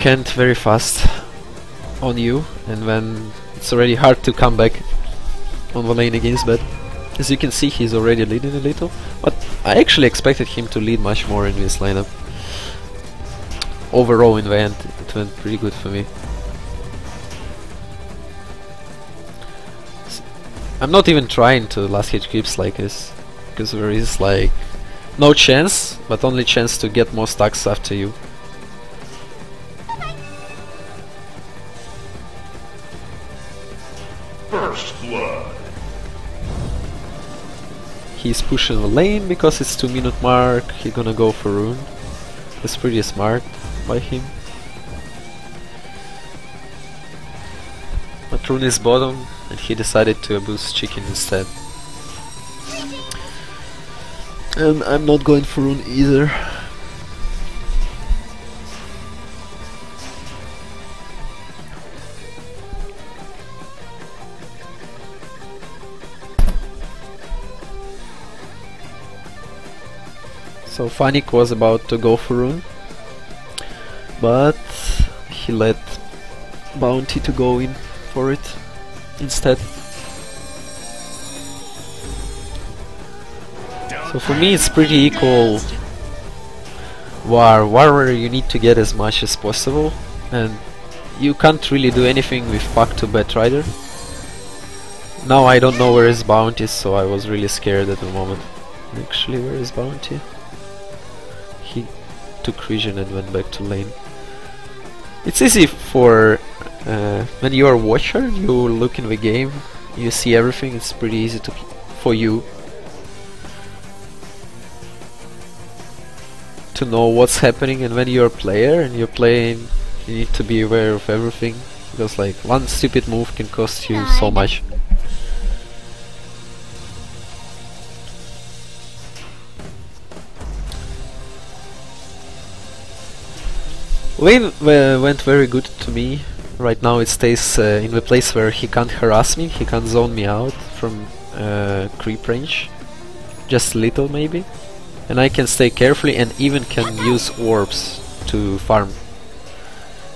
backhand very fast on you, and then it's already hard to come back on the lane against that. As you can see, he's already leading a little, but I actually expected him to lead much more in this lineup. Overall in the end, it went pretty good for me. I'm not even trying to last hit creeps like this, because there is like no chance, but only chance to get more stacks after you. First blood. He's pushing the lane because it's 2-minute mark. He's gonna go for rune. That's pretty smart by him. But rune is bottom, and he decided to abuse chicken instead. And I'm not going for rune either. So Fanik was about to go for rune, but he let Bounty to go in for it instead. So for me it's pretty equal war where you need to get as much as possible, and you can't really do anything with Pack to Batrider. Now I don't know where his Bounty is, so I was really scared at the moment. Actually, where is Bounty? He took region and went back to lane. It's easy for when you are a watcher, you look in the game, you see everything, it's pretty easy to for you to know what's happening, and when you're a player and you're playing, you need to be aware of everything, because like one stupid move can cost you so much. Lane went very good to me. Right now it stays in the place where he can't harass me, he can't zone me out from creep range. Just a little maybe. And I can stay carefully and even can use orbs to farm.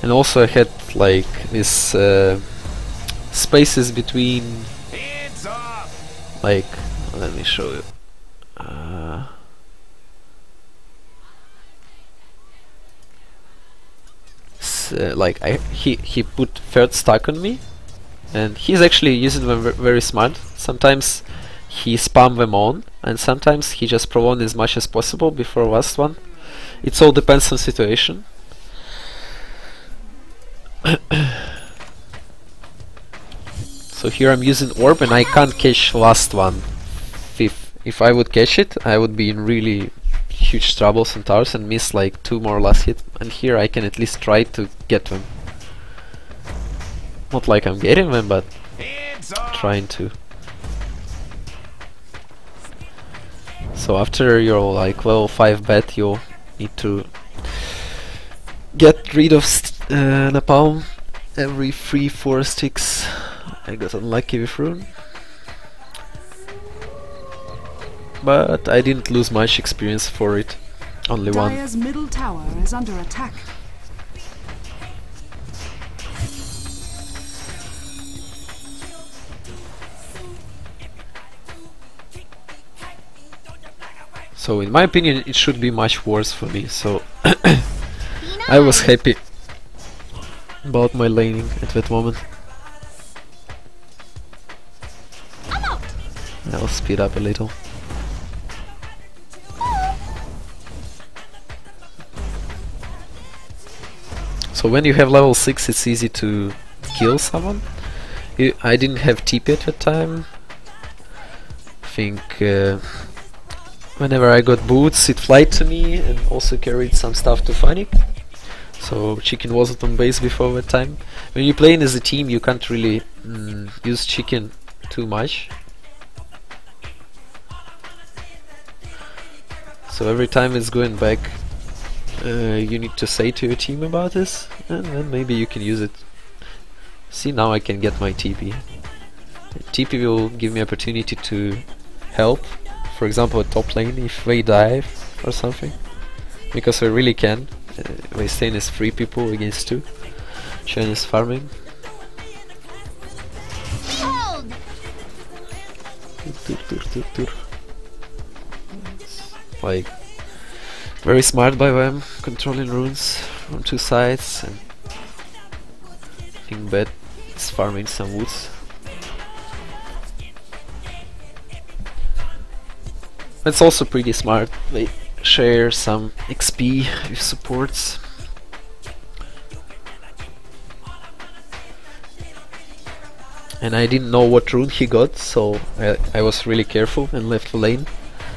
And also I had like this spaces between, like, let me show you. Like he put third stack on me, and he's actually using them very smart. Sometimes he spam them on, and sometimes he just prolong as much as possible before last one. It all depends on situation. So here I'm using orb and I can't catch last one. If I would catch it, I would be in really huge troubles and towers and miss like 2 more last hit, and here I can at least try to get them. Not like I'm getting them, but trying to. So after your like level 5 bet, you'll need to get rid of napalm every 3-4 sticks. I got unlucky with rune, but I didn't lose much experience for it. Only one. Dire's middle tower is under attack. So in my opinion it should be much worse for me, so I was happy about my laning at that moment. I'll speed up a little. So when you have level 6 it's easy to kill someone. I didn't have TP at that time. I think whenever I got boots it flied to me and also carried some stuff to Fanik. So chicken wasn't on base before that time. When you're playing as a team you can't really use chicken too much. So every time it's going back, you need to say to your team about this, and then maybe you can use it. See, now I can get my TP. TP will give me opportunity to help, for example at top lane if they dive or something, because I really can, Weinstein is 3 people against 2. Chen is farming. Behold! Like, very smart by them, controlling runes from 2 sides, and I think Bet is farming some woods. That's also pretty smart. They share some XP with supports. And I didn't know what rune he got, so I was really careful and left the lane,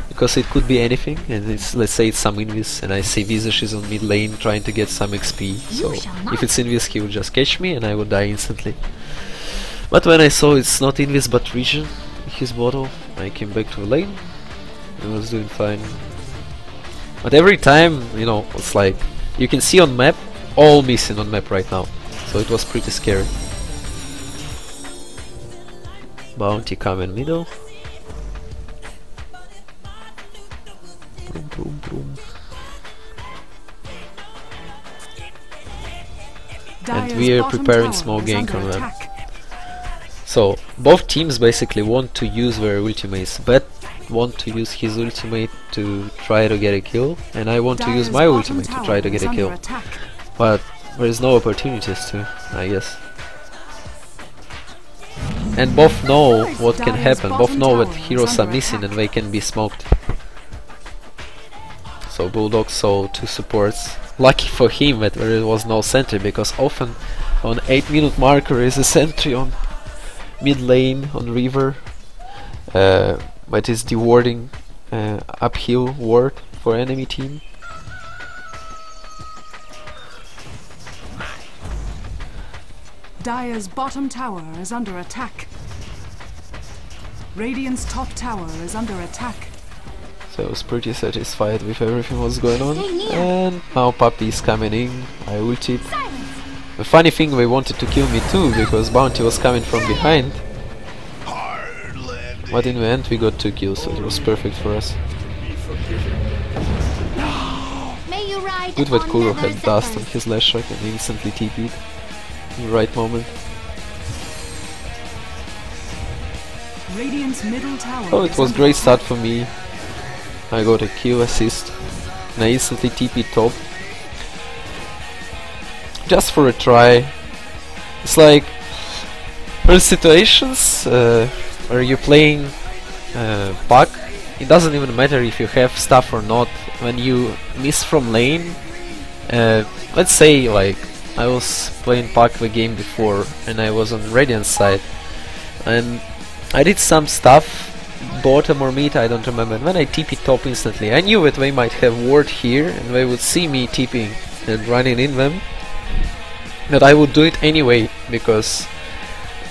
because it could be anything, and it's, let's say it's some invis, and I see Visage is on mid lane trying to get some XP, so if it's invis he would just catch me and I would die instantly. But when I saw it's not invis but region, his bottle, I came back to the lane and was doing fine. But every time, you know, it's like, you can see on map, all missing on map right now, so it was pretty scary. Bounty come in middle. Boom, boom, boom. And we are preparing small gank on them. So both teams basically want to use their ultimates. Bet want to use his ultimate to try to get a kill, and I want to use my ultimate to try to get a kill. But there is no opportunities to, I guess. And both know what can happen, both know what heroes are missing and they can be smoked. So Bulldog saw 2 supports. Lucky for him that there was no sentry, because often on 8-minute marker is a sentry on mid lane on river, but is dewarding uphill ward for enemy team. Dire's bottom tower is under attack. Radiant's top tower is under attack. So I was pretty satisfied with everything was going on. And now Puppy is coming in. I ulted. The funny thing, they wanted to kill me too, because Bounty was coming from behind. But in the end we got 2 kills, so it was perfect for us. Good that Kuro had dust on his last shot and instantly TP'd in the right moment. Radiant's middle tower. Oh, it was a great start for me. I got a kill assist and I instantly TP top. Just for a try. It's like, there are situations where you're playing puck, it doesn't even matter if you have stuff or not. When you miss from lane, let's say like I was playing puck the game before and I was on Radiant's side and I did some stuff, bottom or mid, I don't remember, and when I TP top instantly, I knew that they might have ward here and they would see me TPing and running in them, but I would do it anyway because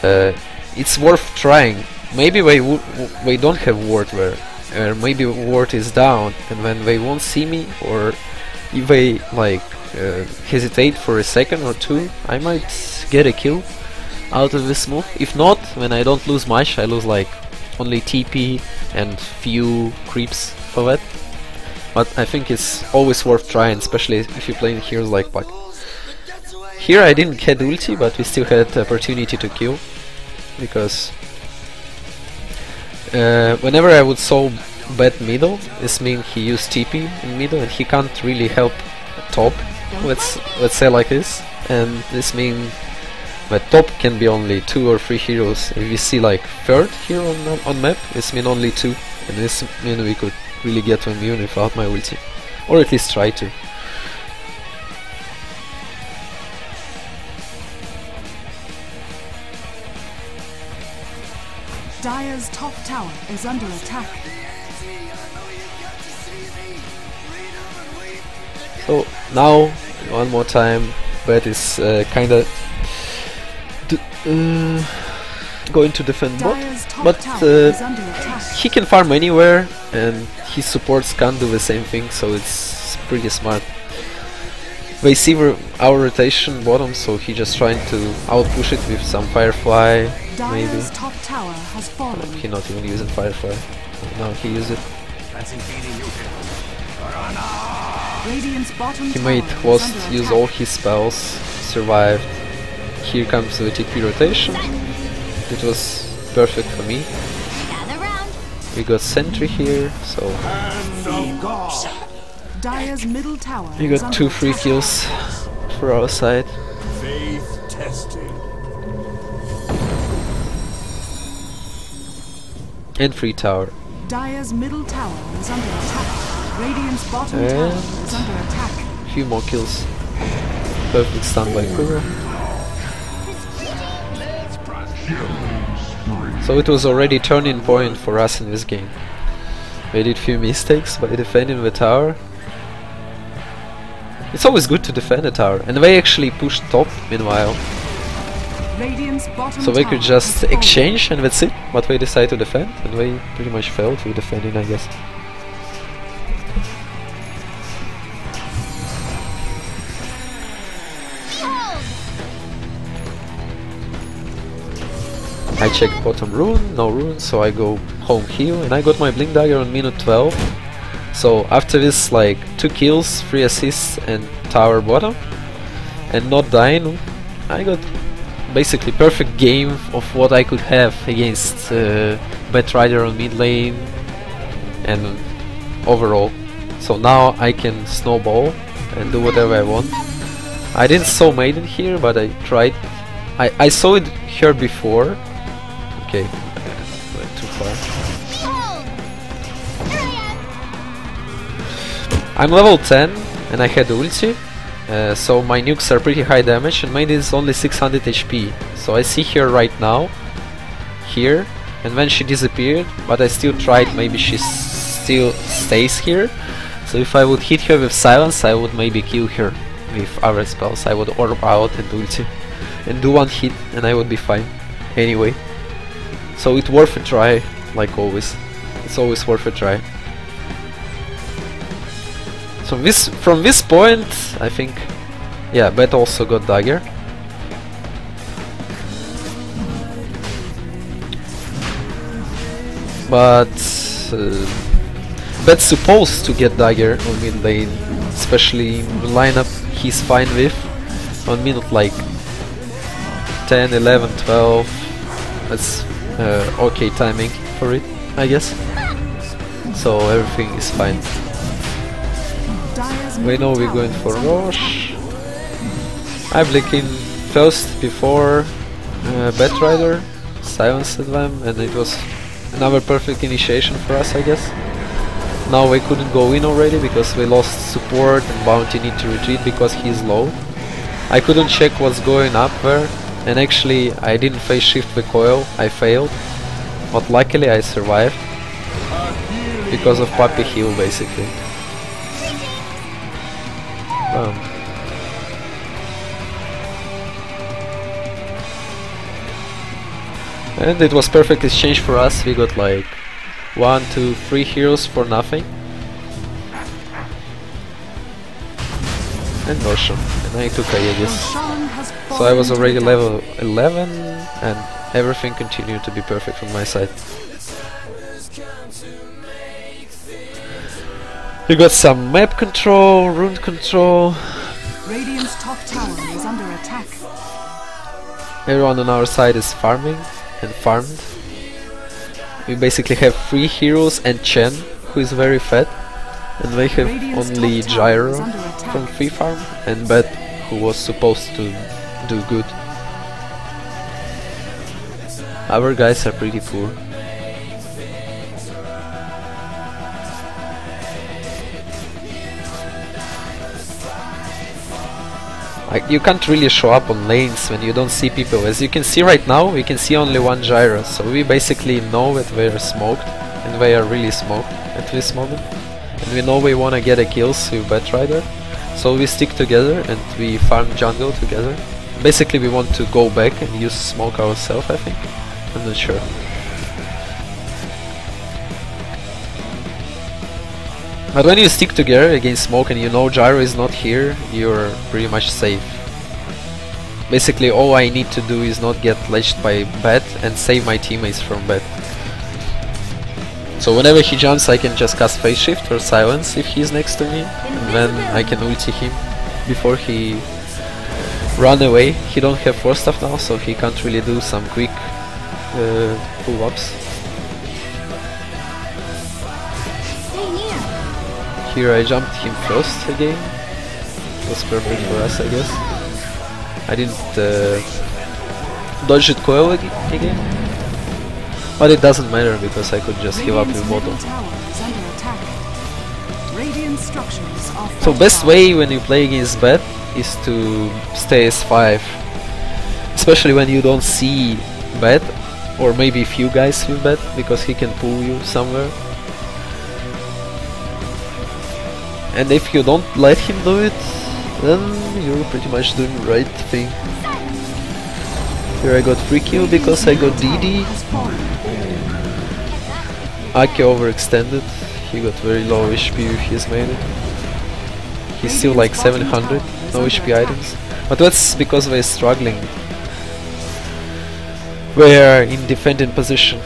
it's worth trying. Maybe they don't have ward there, or maybe ward is down, and when they won't see me, or if they like hesitate for a second or two, I might get a kill out of this move. If not, when I don't lose much, I lose like only TP and few creeps for that. But I think it's always worth trying, especially if you're playing heroes like Puck. Here I didn't get ulti, but we still had the opportunity to kill, because whenever I would saw bet middle, this means he used TP in middle and he can't really help top, let's say like this, and this means that top can be only 2 or 3 heroes. If you see like third here on map, this means only 2, and this means we could really get to immune without my ulti, or at least try to. Dire's top tower is under attack. So now, one more time, Bet is kinda going to defend bot, but he can farm anywhere and his supports can't do the same thing, so it's pretty smart. They see our rotation bottom, so he just trying to outpush it with some Firefly, maybe. Top tower has fallen. He not even using Firefly. Now he use it. Radiant's bottom He made tower is Host under use attack. all his spells, survived. Here comes the TP rotation. It was perfect for me. We got sentry here, so Dire's middle tower we is got under 2 free attack. kills for our side. Faith tested. And free tower. Dire's middle tower is under attack. Radiant's bottom And tower is under attack. Few more kills. Perfect stun by Quiver. So it was already turning point for us in this game. We did few mistakes by defending the tower. It's always good to defend a tower, and they actually pushed top meanwhile. Radiant's bottom So they tower could just has fallen. exchange and that's it, but they decided to defend, and they pretty much failed with defending, I guess. I checked bottom rune, no rune, so I go home heal, and I got my blink dagger on minute 12. So after this, like 2 kills, 3 assists and tower bottom, and not dying, I got basically perfect game of what I could have against Batrider on mid lane and overall. So now I can snowball and do whatever I want. I didn't saw Maiden here, but I tried. I saw it here before. Okay, went too far. I'm level 10 and I had ulti, so my nukes are pretty high damage, and Maiden is only 600 HP. So I see her right now, here, and then she disappeared, but I still tried, maybe she still stays here. So if I would hit her with silence, I would maybe kill her with other spells. I would orb out and ulti and do 1 hit and I would be fine anyway. So it's worth a try, like always. It's always worth a try. So from this point, I think, yeah, Bet also got dagger. But Bet's supposed to get dagger on mid lane, especially in the lineup he's fine with. On minute like 10, 11, 12, that's okay timing for it, I guess. So everything is fine. Dire's We middle know we're tower going for is under Roche. I blinked in first before Batrider, silenced them, and it was another perfect initiation for us, I guess. Now we couldn't go in already because we lost support and Bounty need to retreat because he's low. I couldn't check what's going up there, and actually I didn't phase shift the coil, I failed. But luckily I survived because of Puppy heal basically. And it was perfect exchange for us. We got like 1, 2, 3 heroes for nothing. And Roshan. And I took Aegis. Roshan has So I was fallen already to the level 11 and everything continued to be perfect from my side. We got some map control, rune control. Radiant's top tower is under attack. Everyone on our side is farming and farmed. We basically have 3 heroes and Chen, who is very fat. And they have Radiant's only top tower Gyro is under attack. from free farm and Bet, who was supposed to do good. Our guys are pretty poor. You can't really show up on lanes when you don't see people. As you can see right now, we can see only 1 Gyro, so we basically know that they are smoked, and they are really smoked at this moment. And we know we wanna get a kills with Batrider, so we stick together and we farm jungle together. Basically we want to go back and use smoke ourselves, I think. I'm not sure. But when you stick together against smoke and you know Gyro is not here, you're pretty much safe. Basically all I need to do is not get ledged by Bat and save my teammates from Bat. So whenever he jumps I can just cast phase shift or silence if he's next to me, and then I can ulti him before he run away. He don't have 4 stuff now, so he can't really do some quick pull-ups. Here I jumped him first again. It was perfect for us, I guess. I didn't dodge it coil again, but it doesn't matter because I could just heal up with bottom. So best way when you play against bad is to stay S5, especially when you don't see bad, or maybe few guys with bad, because he can pull you somewhere. And if you don't let him do it, then you're pretty much doing the right thing. Here I got free kill because I got Dendi. Aki overextended, he got very low HP with his melee. He's still like 700, no HP items. But that's because we're struggling. We're in defending position.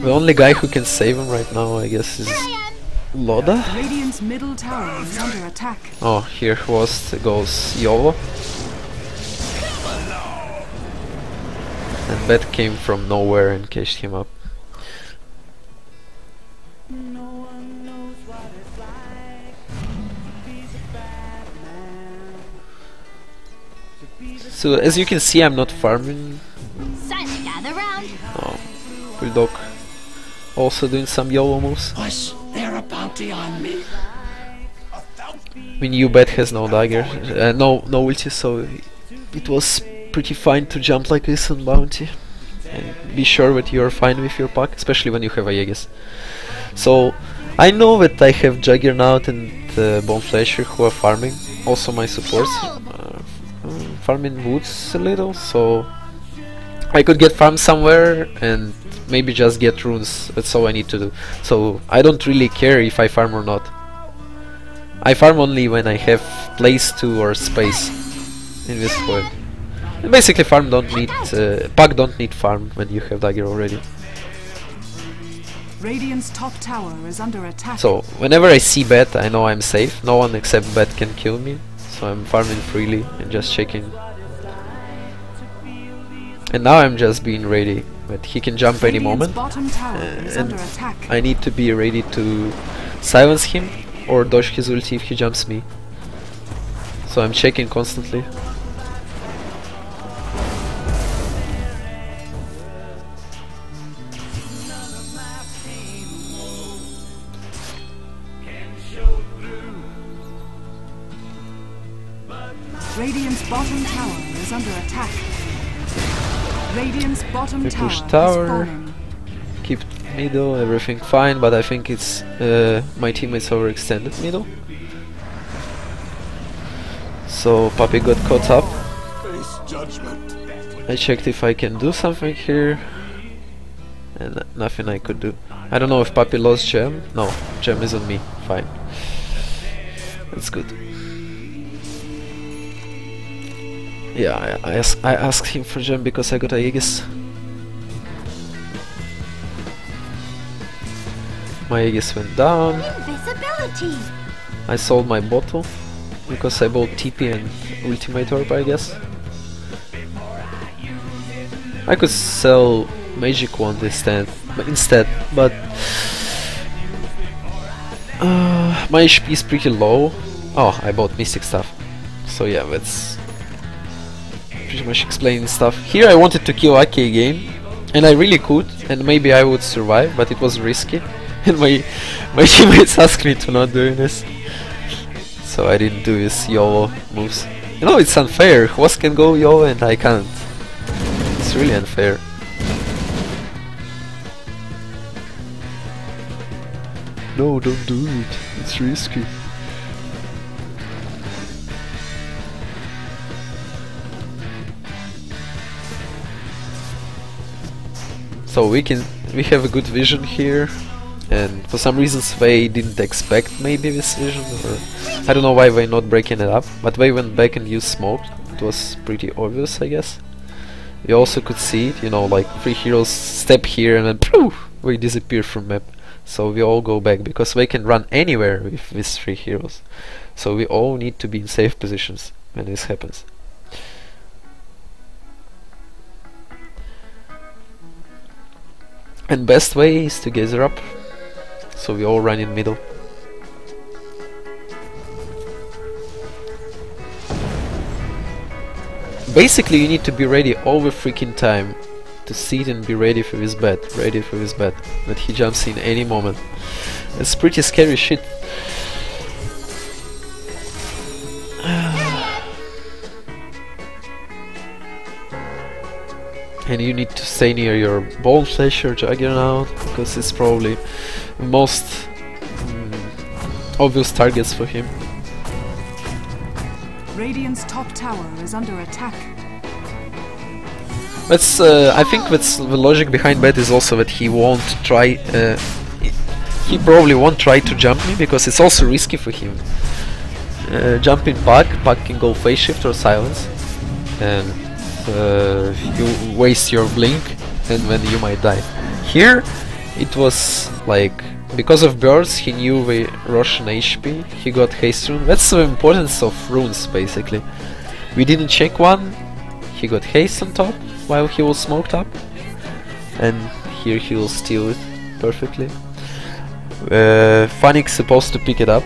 The only guy who can save him right now, I guess, is Loda. Radiant's middle tower is under attack. Oh, here goes Yovo. And Bet came from nowhere and cashed him up. So as you can see, I'm not farming. Oh, Bulldog also doing some YOLO moves. Was there a bounty on me? I mean, you Bet has no dagger, no ulti, so it was pretty fine to jump like this on bounty. And be sure that you're fine with your pack, especially when you have Aegis. So I know that I have Juggernaut and Bone Flasher who are farming, also my supports. Farming woods a little, so I could get farm somewhere and maybe just get runes. That's all I need to do. So I don't really care if I farm or not. I farm only when I have place to or space in this point. And basically farm don't need pack don't need farm when you have dagger already. Radiant's top tower is under attack. So whenever I see Bet, I know I'm safe. No one except Bet can kill me. So I'm farming freely and just checking. And now I'm just being ready, but he can jump any moment. And I need to be ready to silence him or dodge his ulti if he jumps me. So I'm checking constantly. Radiant's bottom tower is under attack. Radiant's bottom We tower push is tower, falling. keep middle, everything fine, but I think it's my teammates overextended middle. So Puppy got caught up. Face judgment. I checked if I can do something here, and nothing I could do. I don't know if Puppy lost gem. No, gem is on me. Fine. That's good. Yeah, I asked him for gem because I got Aegis. My Aegis went down. Invisibility. I sold my bottle because I bought TP and Ultimate Orb, I guess. I could sell Magic Wand instead, but my HP is pretty low. Oh, I bought Mystic stuff. So yeah, that's pretty much explaining stuff. Here I wanted to kill Aki again, and I really could, and maybe I would survive, but it was risky. And my teammates asked me to not do this, so I didn't do his YOLO moves. You know, it's unfair. Hoss can go YOLO and I can't. It's really unfair. No, don't do it. It's risky. So we have a good vision here, and for some reasons they didn't expect maybe this vision, or I don't know why they're not breaking it up, but they went back and used smoke. It was pretty obvious, I guess. You also could see it, you know, like 3 heroes step here and then poof, we disappear from map. So we all go back because they can run anywhere with these 3 heroes. So we all need to be in safe positions when this happens. And best way is to gather up. So we all run in middle. Basically you need to be ready all the freaking time to see it and be ready for this bat, that he jumps in any moment. It's pretty scary shit. And you need to stay near your Bone Flesh or Juggernaut, because it's probably the most obvious targets for him. Radiant's top tower is under attack. That's I think that's the logic behind that is also that he won't try. He probably won't try to jump me because it's also risky for him. Jumping Puck can go phase shift or silence, and you waste your blink, and then you might die. Here, it was like because of birds, he knew the Russian HP. He got haste rune. That's the importance of runes, basically. We didn't check one. He got haste on top while he was smoked up, and here he will steal it perfectly. Funny's supposed to pick it up,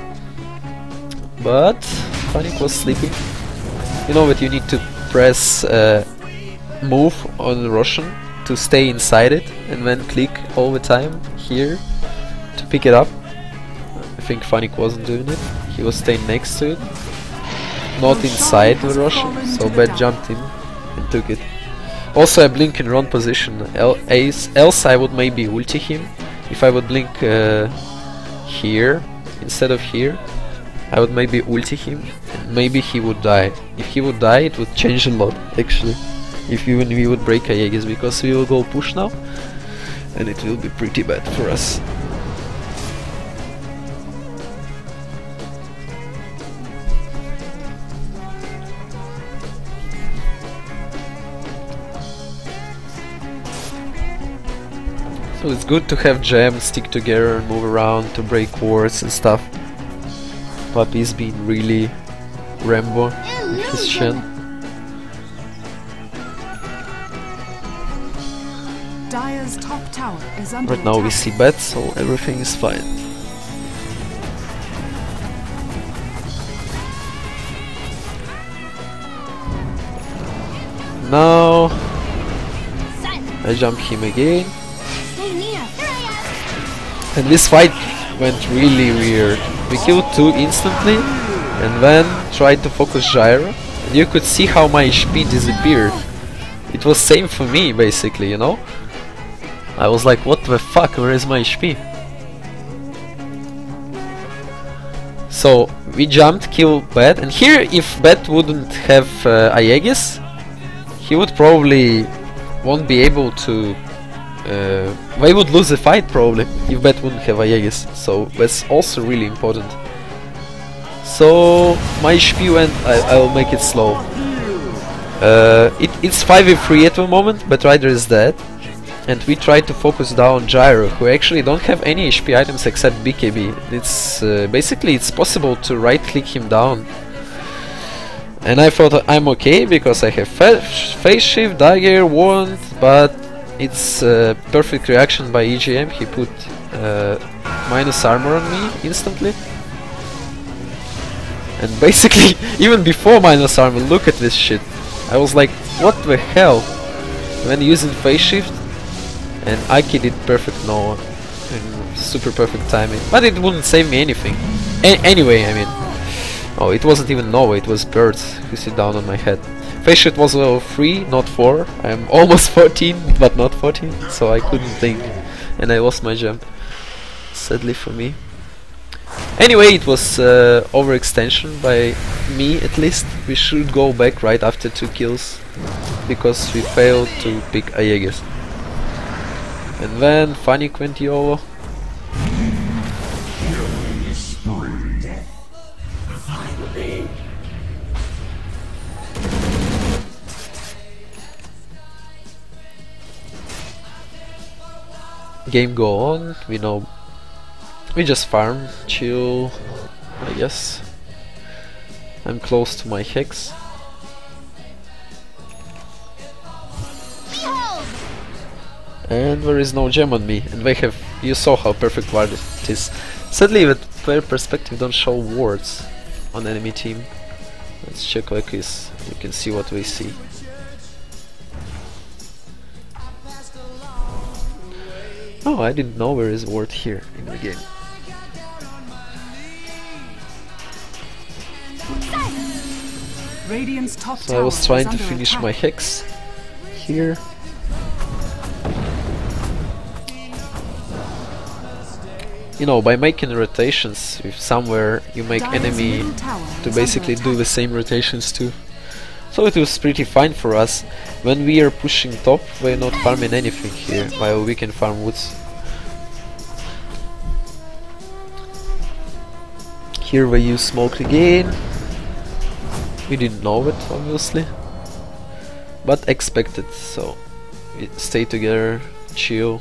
but Funny was sleeping. You know that you need to press move on Russian to stay inside it, and then click all the time here to pick it up. I think Funny wasn't doing it. He was staying next to it, not inside the Russian, so Bat jumped in and took it. Also I blink in wrong position, else I would maybe ulti him. If I would blink here instead of here, I would maybe ulti him and maybe he would die. If he would die, it would change a lot actually. If even we would break Aegis, because we will go push now and it will be pretty bad for us. So it's good to have gems, stick together and move around to break wards and stuff. Puppy's been really Rambo with his Shen. Dire's top tower is under Right now we see bats, so everything is fine. Now I jump him again. And this fight went really weird. We killed 2 instantly and then tried to focus Gyro, and you could see how my HP disappeared. It was same for me basically, you know? I was like, what the fuck, where is my HP? So we jumped, killed Bat, and here if Bat wouldn't have Aegis, he would probably won't be able to they would lose the fight probably if Bat wouldn't have Aegis, so that's also really important. So my HP went, I'll make it slow. It's 5v3 at the moment, but Rider is dead, and we try to focus down Gyro, who actually don't have any HP items except BKB. It's basically it's possible to right click him down, and I thought I'm okay because I have phase shift, dagger, wand, but it's perfect reaction by EGM. He put minus armor on me instantly. And basically, even before minus armor, look at this shit. I was like, what the hell? When using phase shift, and Aki did perfect Nova. And super perfect timing. But it wouldn't save me anything. Anyway, I mean. Oh, it wasn't even Nova, it was birds who sit down on my head. Phase shift was level 3, not 4. I'm almost 14, but not 14, so I couldn't think. And I lost my gem. Sadly for me. Anyway, it was overextension by me at least. We should go back right after 2 kills, because we failed to pick Aegis. And then Funny went YOLO. game go on. We know we just farm, chill, I guess. I'm close to my hex. And there is no gem on me, and they have, you saw how perfect ward it is. Sadly, with player perspective don't show wards on enemy team. Let's check like this, you can see what we see. Oh, I didn't know there is ward here in the game. Radiant's top So I was tower is trying to under finish attack. my hex here. You know, by making rotations with somewhere, you make Dire's enemy middle tower to is basically under do the attack. same rotations too. So it was pretty fine for us. When we are pushing top, we're not farming anything here, while we can farm woods. Here we use smoke again. We didn't know it, obviously, but expected, so we stay together, chill.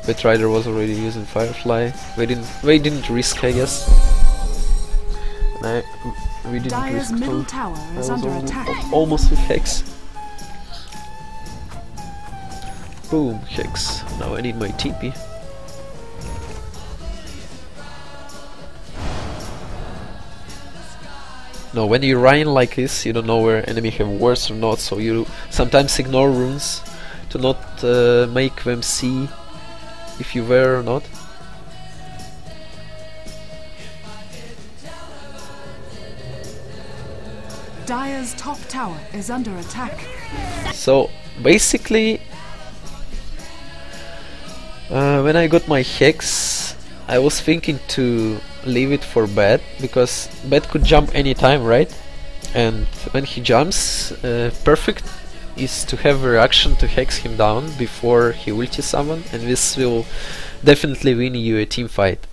Betrider was already using Firefly. They didn't risk, I guess. And we didn't Dire's risk middle too. tower I is was under attack. almost with Hex. Boom, Hex. Now I need my TP. No, when you Ryan like this, you don't know where enemy have wards or not, so you sometimes ignore runes to not make them see if you were or not. Dire's top tower is under attack. So basically, when I got my Hex, I was thinking to leave it for Bat, because Bat could jump anytime, right? And when he jumps, perfect is to have a reaction to Hex him down before he ulti someone, and this will definitely win you a team fight.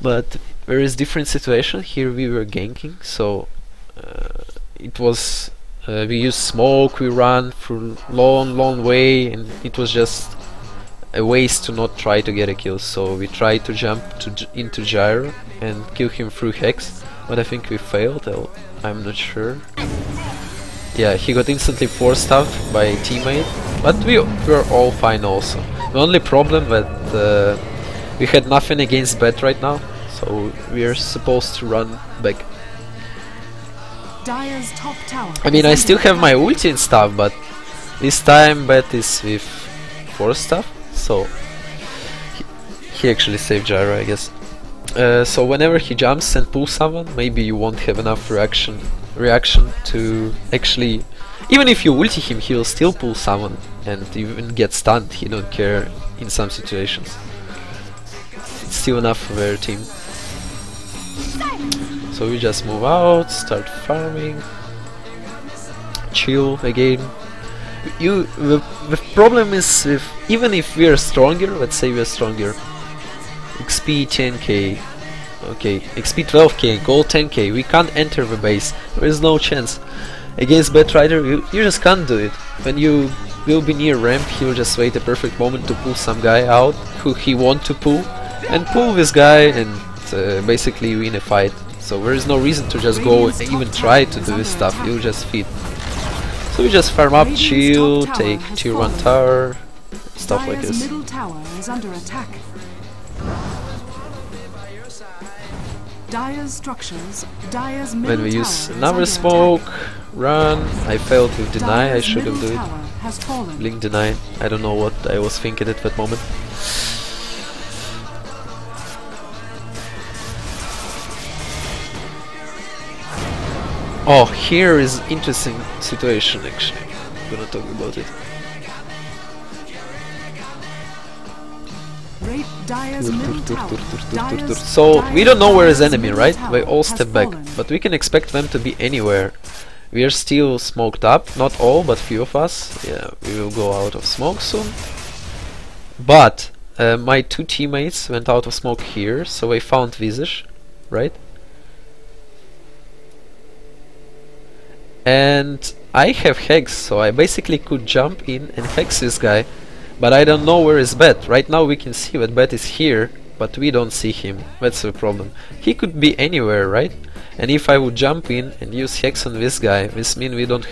But there is different situation. Here we were ganking, so it was we used smoke, we ran through long way, and it was just a waste to not try to get a kill. So we tried to jump into Gyro and kill him through Hex, but I think we failed. I'm not sure. Yeah, he got instantly forced out by a teammate, but we were all fine also. The only problem that we had nothing against Bet right now, so we are supposed to run back. Dire's top tower. I mean, is I still under have my attack. ulti and stuff, but this time Bet is with force stuff, so he actually saved Gyro, I guess. So whenever he jumps and pulls someone, maybe you won't have enough reaction to actually, even if you ulti him, he will still pull someone and even get stunned. He don't care in some situations. It's still enough for their team. So we just move out, start farming, chill again. The problem is, even if we are stronger, let's say we are stronger, XP 10k, okay, XP 12k, gold 10k, we can't enter the base. There is no chance. Against Betrider, you just can't do it. When you will be near ramp, he'll just wait a perfect moment to pull some guy out who he want to pull, and pull this guy and basically win a fight. So there is no reason to just go and even try to do this stuff, you'll just feed. So we just farm up, chill, take tier 1 tower, stuff like Dire's this. middle tower is under attack. Dire's structures. Dire's middle When we tower use is another under smoke, attack. run, I failed with deny, I Dire's should have middle do it. tower has fallen. Blink deny, I don't know what I was thinking at that moment. Oh, here is interesting situation actually. I'm gonna talk about it. Dire's middle tower. Dire's- So we don't know where is Dire's enemy, middle right? tower They all has step back, fallen. but we can expect them to be anywhere. We are still smoked up, not all, but few of us. Yeah, we will go out of smoke soon. But my two teammates went out of smoke here, so they found Visage, right? And I have Hex, so I basically could jump in and Hex this guy. But I don't know where is Bet. Right now we can see that Bet is here, but we don't see him. That's the problem. He could be anywhere, right? And if I would jump in and use Hex on this guy, this means we don't have